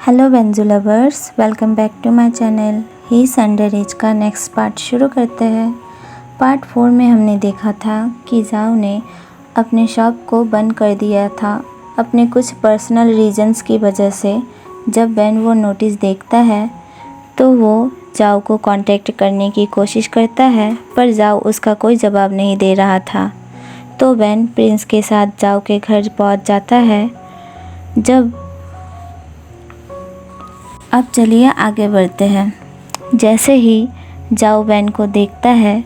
Hello बेंजू lovers, welcome back to my channel. ही Sunday rich का नेक्स्ट पार्ट शुरू करते हैं। पार्ट 4 में हमने देखा था कि जाओ ने अपने शॉप को बंद कर दिया था अपने कुछ पर्सनल रीजंस की वजह से। जब बेन वो नोटिस देखता है तो वो जाओ को कांटेक्ट करने की कोशिश करता है, पर जाओ उसका कोई जवाब नहीं दे रहा था। तो बेन प्रिंस के साथ जाओ के घर पहुंच जाता है। अब चलिए आगे बढ़ते हैं। जैसे ही जाओ बेन को देखता है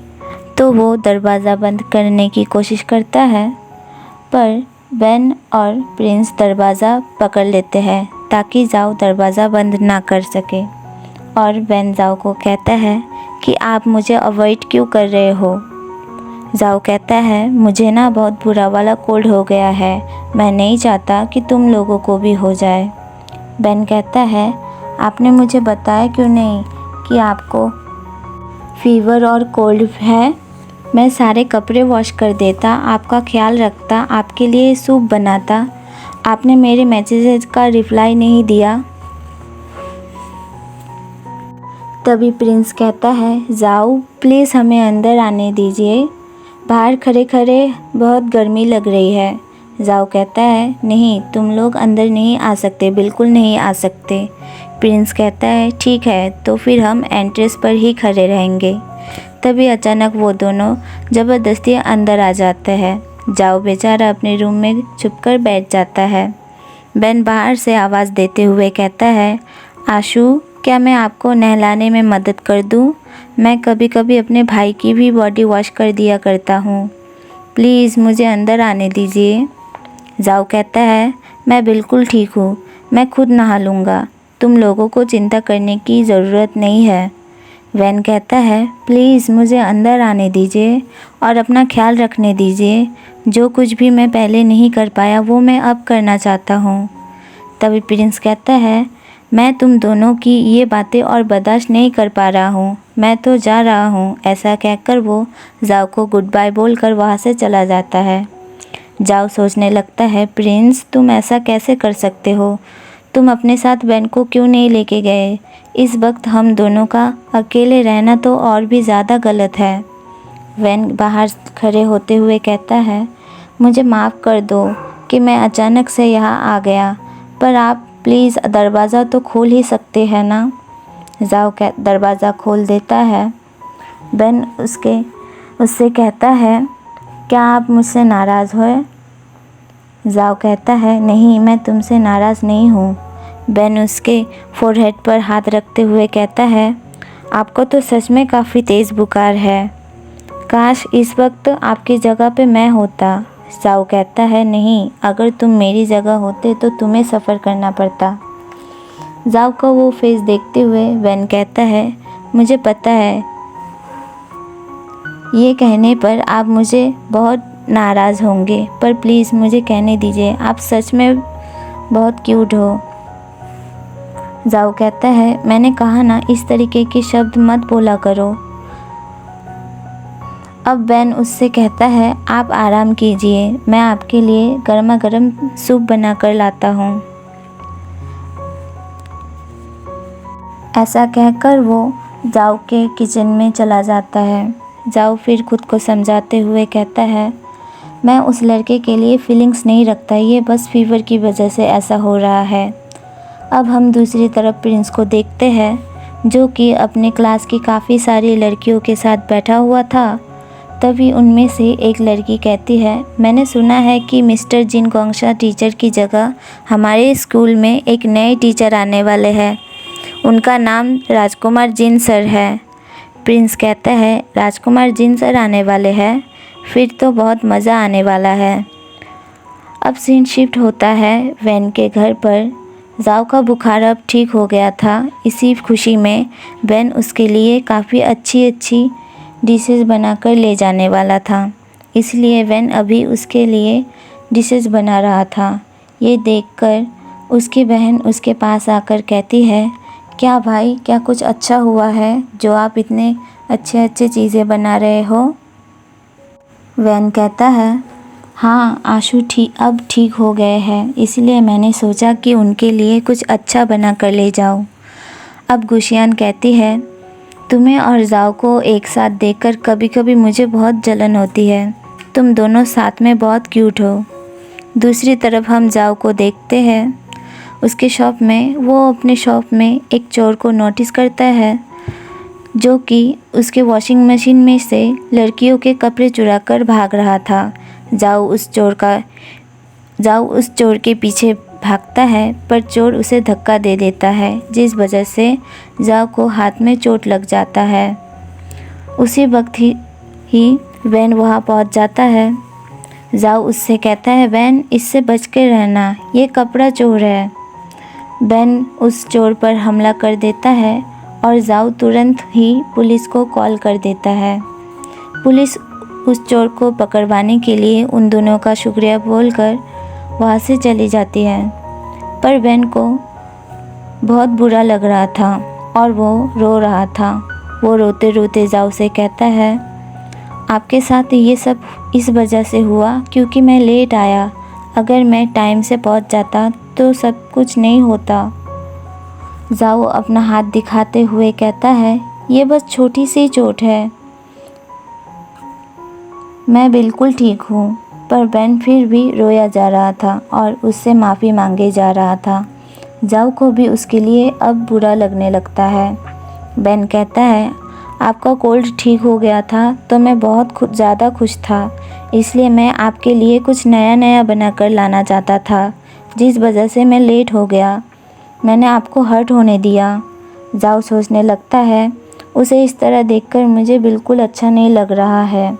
तो वो दरवाज़ा बंद करने की कोशिश करता है, पर बेन और प्रिंस दरवाज़ा पकड़ लेते हैं ताकि जाओ दरवाज़ा बंद ना कर सके। और बेन जाओ को कहता है कि आप मुझे अवॉइड क्यों कर रहे हो। जाओ कहता है मुझे ना बहुत बुरा वाला कोल्ड हो गया है, मैं नहीं चाहता कि तुम लोगों को भी हो जाए। बेन कहता है आपने मुझे बताया क्यों नहीं कि आपको फीवर और कोल्ड है। मैं सारे कपड़े वॉश कर देता, आपका ख्याल रखता, आपके लिए सूप बनाता। आपने मेरे मैसेजेस का रिप्लाई नहीं दिया। तभी प्रिंस कहता है जाओ प्लीज़ हमें अंदर आने दीजिए, बाहर खड़े खड़े बहुत गर्मी लग रही है। जाओ कहता है नहीं, तुम लोग अंदर नहीं आ सकते, बिल्कुल नहीं आ सकते। प्रिंस कहता है ठीक है, तो फिर हम एंट्रेंस पर ही खड़े रहेंगे। तभी अचानक वो दोनों ज़बरदस्ती अंदर आ जाते हैं। जाओ बेचारा अपने रूम में छुपकर बैठ जाता है। बेन बाहर से आवाज़ देते हुए कहता है आशु, क्या मैं आपको नहलाने में मदद कर दूं? मैं कभी कभी अपने भाई की भी बॉडी वॉश कर दिया करता हूँ, प्लीज़ मुझे अंदर आने दीजिए। जाओ कहता है मैं बिल्कुल ठीक हूँ, मैं खुद नहा लूँगा, तुम लोगों को चिंता करने की ज़रूरत नहीं है। वैन कहता है प्लीज़ मुझे अंदर आने दीजिए और अपना ख्याल रखने दीजिए। जो कुछ भी मैं पहले नहीं कर पाया वो मैं अब करना चाहता हूँ। तभी प्रिंस कहता है मैं तुम दोनों की ये बातें और बर्दाश्त नहीं कर पा रहा हूँ, मैं तो जा रहा हूँ। ऐसा कहकर वो जाओ को गुड बाय बोलकर वहाँ से चला जाता है। जाओ सोचने लगता है प्रिंस तुम ऐसा कैसे कर सकते हो, तुम अपने साथ बेन को क्यों नहीं लेके गए। इस वक्त हम दोनों का अकेले रहना तो और भी ज़्यादा गलत है। बेन बाहर खड़े होते हुए कहता है मुझे माफ़ कर दो कि मैं अचानक से यहाँ आ गया, पर आप प्लीज़ दरवाज़ा तो खोल ही सकते हैं ना। जाओ दरवाज़ा खोल देता है। बेन उससे कहता है क्या आप मुझसे नाराज़ हो? जाओ कहता है नहीं, मैं तुमसे नाराज़ नहीं हूँ। बेन उसके फोरहेड पर हाथ रखते हुए कहता है आपको तो सच में काफ़ी तेज़ बुखार है, काश इस वक्त आपकी जगह पे मैं होता। जाओ कहता है नहीं, अगर तुम मेरी जगह होते तो तुम्हें सफ़र करना पड़ता। जाओ का वो फेस देखते हुए बेन कहता है मुझे पता है ये कहने पर आप मुझे बहुत नाराज़ होंगे, पर प्लीज़ मुझे कहने दीजिए, आप सच में बहुत क्यूट हो। जाओ कहता है मैंने कहा ना इस तरीके के शब्द मत बोला करो। अब बेन उससे कहता है आप आराम कीजिए, मैं आपके लिए गर्मा गर्म सूप बना कर लाता हूँ। ऐसा कहकर वो जाओ के किचन में चला जाता है। जाओ फिर खुद को समझाते हुए कहता है मैं उस लड़के के लिए फीलिंग्स नहीं रखता, ये बस फीवर की वजह से ऐसा हो रहा है। अब हम दूसरी तरफ प्रिंस को देखते हैं जो कि अपने क्लास की काफ़ी सारी लड़कियों के साथ बैठा हुआ था। तभी उनमें से एक लड़की कहती है मैंने सुना है कि मिस्टर जिन गोंगशा टीचर की जगह हमारे स्कूल में एक नए टीचर आने वाले हैं, उनका नाम राजकुमार जिन सर है। प्रिंस कहता है राजकुमार जिन सर आने वाले हैं, फिर तो बहुत मज़ा आने वाला है। अब सीन शिफ्ट होता है वैन के घर पर। जाओ का बुखार अब ठीक हो गया था। इसी खुशी में वैन उसके लिए काफ़ी अच्छी डिशेस बनाकर ले जाने वाला था, इसलिए वैन अभी उसके लिए डिशेस बना रहा था। ये देखकर उसकी बहन उसके पास आकर कहती है क्या भाई, क्या कुछ अच्छा हुआ है जो आप इतने अच्छे चीज़ें बना रहे हो? वैन कहता है हाँ, आशु अब ठीक हो गए हैं, इसलिए मैंने सोचा कि उनके लिए कुछ अच्छा बना कर ले जाऊँ। अब गुशियान कहती है, तुम्हें और जाओ को एक साथ देखकर कभी कभी मुझे बहुत जलन होती है। तुम दोनों साथ में बहुत क्यूट हो। दूसरी तरफ हम जाओ को देखते हैं। उसके शॉप में वो अपने शॉप में एक चोर को नोटिस करता है जो कि उसके वॉशिंग मशीन में से लड़कियों के कपड़े चुराकर भाग रहा था। जाओ उस चोर के पीछे भागता है, पर चोर उसे धक्का दे देता है, जिस वजह से जाओ को हाथ में चोट लग जाता है। उसी वक्त ही वैन वहाँ पहुँच जाता है। जाओ उससे कहता है, वैन इससे बच के रहना, ये कपड़ा चोर है। वैन उस चोर पर हमला कर देता है और जाओ तुरंत ही पुलिस को कॉल कर देता है। पुलिस उस चोर को पकड़वाने के लिए उन दोनों का शुक्रिया बोलकर वहाँ से चली जाती है। पर वैन को बहुत बुरा लग रहा था और वो रो रहा था। वो रोते रोते जाओ से कहता है, आपके साथ ये सब इस वजह से हुआ क्योंकि मैं लेट आया। अगर मैं टाइम से पहुंच जाता तो सब कुछ नहीं होता। जाओ अपना हाथ दिखाते हुए कहता है, ये बस छोटी सी चोट है, मैं बिल्कुल ठीक हूँ। पर बेन फिर भी रोया जा रहा था और उससे माफ़ी मांगे जा रहा था। जाओ को भी उसके लिए अब बुरा लगने लगता है। बेन कहता है, आपका कोल्ड ठीक हो गया था तो मैं बहुत ज़्यादा खुश था, इसलिए मैं आपके लिए कुछ नया नया बनाकर लाना चाहता था, जिस वजह से मैं लेट हो गया। मैंने आपको हर्ट होने दिया। जाओ सोचने लगता है, उसे इस तरह देखकर मुझे बिल्कुल अच्छा नहीं लग रहा है।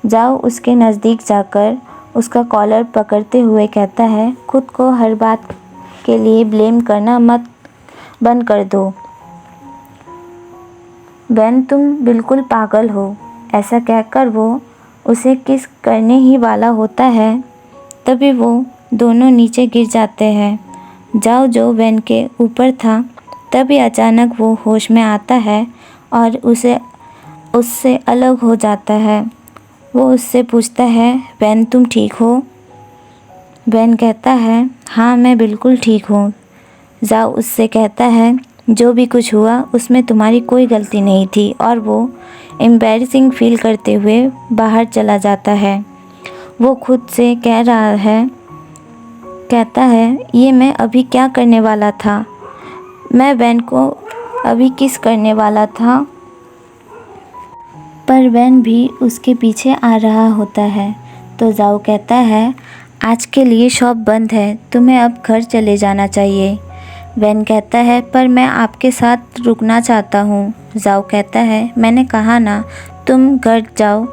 जाओ उसके नज़दीक जाकर उसका कॉलर पकड़ते हुए कहता है, खुद को हर बात के लिए ब्लेम करना बंद कर दो। बेन तुम बिल्कुल पागल हो। ऐसा कहकर वो उसे किस करने ही वाला होता है, तभी वो दोनों नीचे गिर जाते हैं। जाओ जो बेन के ऊपर था, तभी अचानक वो होश में आता है और उससे अलग हो जाता है। वो उससे पूछता है, बेन तुम ठीक हो? बेन कहता है, हाँ मैं बिल्कुल ठीक हूँ। जाओ उससे कहता है, जो भी कुछ हुआ उसमें तुम्हारी कोई गलती नहीं थी, और वो एम्बैरेसिंग फील करते हुए बाहर चला जाता है। वो खुद से कहता है, ये मैं अभी क्या करने वाला था? मैं बेन को अभी किस करने वाला था? पर बेन भी उसके पीछे आ रहा होता है। तो जाओ कहता है, आज के लिए शॉप बंद है, तुम्हें अब घर चले जाना चाहिए। बेन कहता है, पर मैं आपके साथ रुकना चाहता हूँ। जाओ कहता है, मैंने कहा ना, तुम घर जाओ।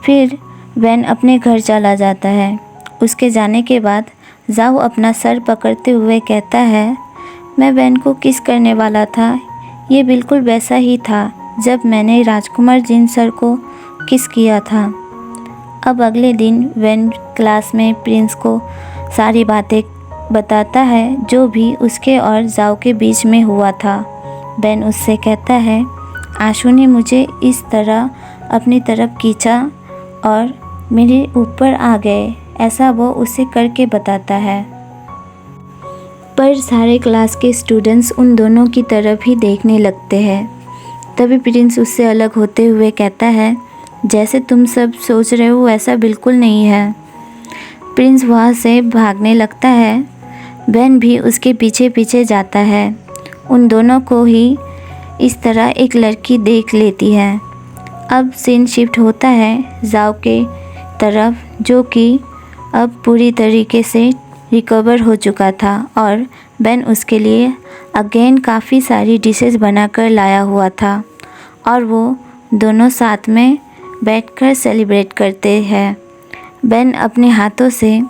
फिर बेन अपने घर चला जाता है। उसके जाने के बाद जाओ अपना सर पकड़ते हुए कहता है, मैं बेन को किस करने वाला था, ये बिल्कुल वैसा ही था जब मैंने राजकुमार जिन सर को किस किया था। अब अगले दिन बेन क्लास में प्रिंस को सारी बातें बताता है जो भी उसके और जाओ के बीच में हुआ था। बेन उससे कहता है, आशु ने मुझे इस तरह अपनी तरफ खींचा और मेरे ऊपर आ गए, ऐसा वो उसे करके बताता है। पर सारे क्लास के स्टूडेंट्स उन दोनों की तरफ ही देखने लगते हैं। तभी प्रिंस उससे अलग होते हुए कहता है, जैसे तुम सब सोच रहे हो वैसा बिल्कुल नहीं है। प्रिंस वहाँ से भागने लगता है। बेन भी उसके पीछे पीछे जाता है। उन दोनों को ही इस तरह एक लड़की देख लेती है। अब सीन शिफ्ट होता है जाओ के तरफ, जो कि अब पूरी तरीके से रिकवर हो चुका था और बेन उसके लिए अगेन काफ़ी सारी डिशेस बनाकर लाया हुआ था और वो दोनों साथ में बैठकर सेलिब्रेट करते हैं। बेन अपने हाथों से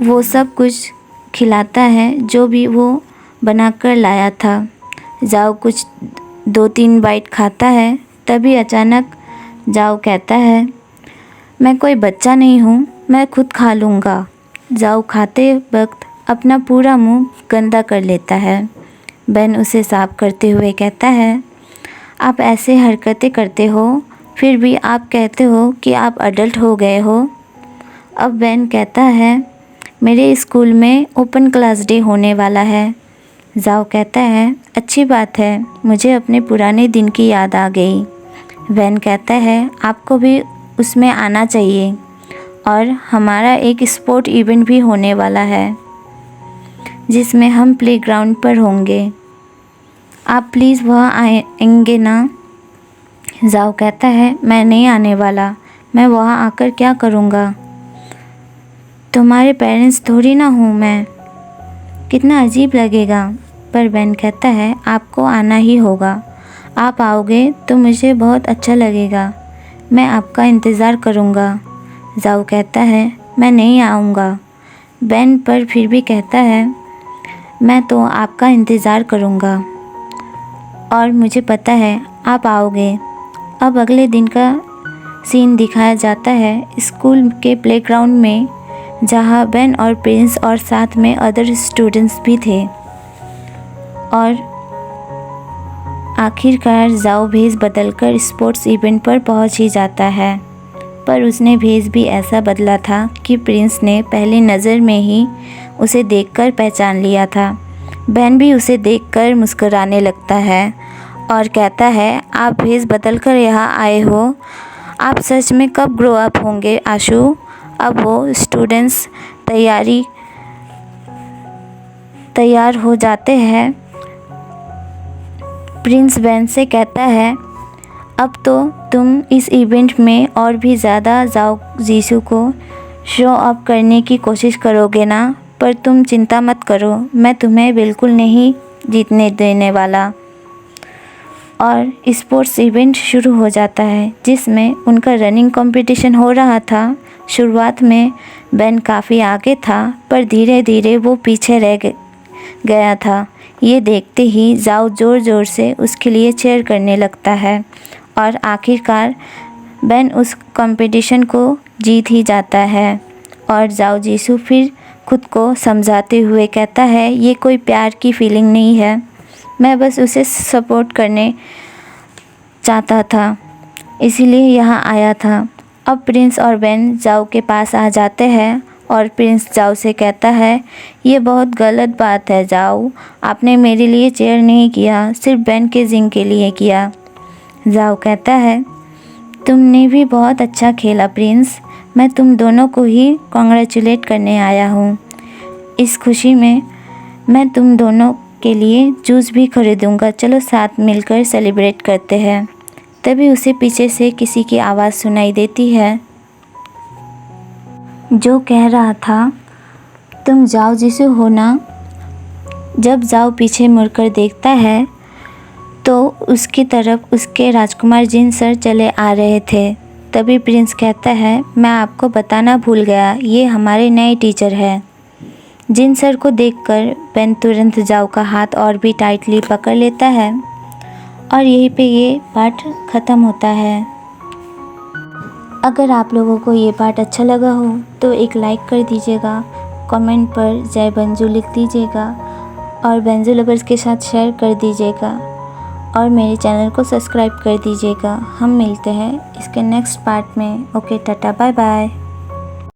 वो सब कुछ खिलाता है जो भी वो बनाकर लाया था। जाओ कुछ 2-3 बाइट खाता है, तभी अचानक जाओ कहता है, मैं कोई बच्चा नहीं हूँ, मैं खुद खा लूँगा। जाओ खाते वक्त अपना पूरा मुंह गंदा कर लेता है। बेन उसे साफ करते हुए कहता है, आप ऐसे हरकतें करते हो, फिर भी आप कहते हो कि आप अडल्ट हो गए हो। अब बेन कहता है मेरे स्कूल में ओपन क्लास डे होने वाला है। जाओ कहता है अच्छी बात है, मुझे अपने पुराने दिन की याद आ गई। बेन कहता है आपको भी उसमें आना चाहिए और हमारा एक स्पोर्ट इवेंट भी होने वाला है जिसमें हम प्लेग्राउंड पर होंगे, आप प्लीज़ वहाँ आएंगे ना। जाओ कहता है मैं नहीं आने वाला, मैं वहाँ आकर क्या करूँगा, तुम्हारे पेरेंट्स थोड़ी ना हूँ मैं, कितना अजीब लगेगा। पर बेन कहता है आपको आना ही होगा, आप आओगे तो मुझे बहुत अच्छा लगेगा, मैं आपका इंतज़ार करूँगा। जाओ कहता है मैं नहीं आऊँगा। बेन पर फिर भी कहता है मैं तो आपका इंतज़ार करूँगा और मुझे पता है आप आओगे। अब अगले दिन का सीन दिखाया जाता है स्कूल के प्लेग्राउंड में, जहाँ बेन और प्रिंस और साथ में अदर स्टूडेंट्स भी थे। और आखिरकार जाओ भेस बदलकर स्पोर्ट्स इवेंट पर पहुंच ही जाता है, पर उसने भेस भी ऐसा बदला था कि प्रिंस ने पहली नज़र में ही उसे देखकर पहचान लिया था। बेन भी उसे देखकर मुस्कुराने लगता है और कहता है आप भेस बदलकर यहाँ आए हो, आप सच में कब ग्रो अप होंगे आशु। अब वो स्टूडेंट्स तैयार हो जाते हैं। प्रिंस बेन से कहता है अब तो तुम इस इवेंट में और भी ज़्यादा जाओ जीसू को शो अप करने की कोशिश करोगे ना, पर तुम चिंता मत करो, मैं तुम्हें बिल्कुल नहीं जीतने देने वाला। और स्पोर्ट्स इवेंट शुरू हो जाता है जिसमें उनका रनिंग कंपटीशन हो रहा था। शुरुआत में बेन काफ़ी आगे था, पर धीरे धीरे वो पीछे रह गया था। ये देखते ही जाओ ज़ोर ज़ोर से उसके लिए चीयर करने लगता है और आखिरकार बेन उस कंपटीशन को जीत ही जाता है। और जाओ जीसू फिर खुद को समझाते हुए कहता है ये कोई प्यार की फीलिंग नहीं है, मैं बस उसे सपोर्ट करने चाहता था, इसीलिए यहाँ आया था। अब प्रिंस और बेन जाओ के पास आ जाते हैं और प्रिंस जाओ से कहता है ये बहुत गलत बात है जाओ, आपने मेरे लिए चीयर नहीं किया, सिर्फ बेन के जिंग के लिए किया। जाओ कहता है तुमने भी बहुत अच्छा खेला प्रिंस, मैं तुम दोनों को ही कॉन्ग्रेचुलेट करने आया हूँ। इस खुशी में मैं तुम दोनों के लिए जूस भी खरीदूँगा, चलो साथ मिलकर सेलिब्रेट करते हैं। तभी उसे पीछे से किसी की आवाज़ सुनाई देती है जो कह रहा था तुम जाओ जीसू हो ना। जब जाओ पीछे मुड़कर देखता है तो उसकी तरफ उसके राजकुमार जिन सर चले आ रहे थे। तभी प्रिंस कहता है मैं आपको बताना भूल गया, ये हमारे नए टीचर हैं। जिन सर को देखकर बेन तुरंत जाओ का हाथ और भी टाइटली पकड़ लेता है और यहीं पे ये पार्ट ख़त्म होता है। अगर आप लोगों को ये पार्ट अच्छा लगा हो तो एक लाइक कर दीजिएगा, कमेंट पर जय बंजू लिख दीजिएगा और बंजू लवर्स के साथ शेयर कर दीजिएगा और मेरे चैनल को सब्सक्राइब कर दीजिएगा। हम मिलते हैं इसके नेक्स्ट पार्ट में। Okay tata bye bye.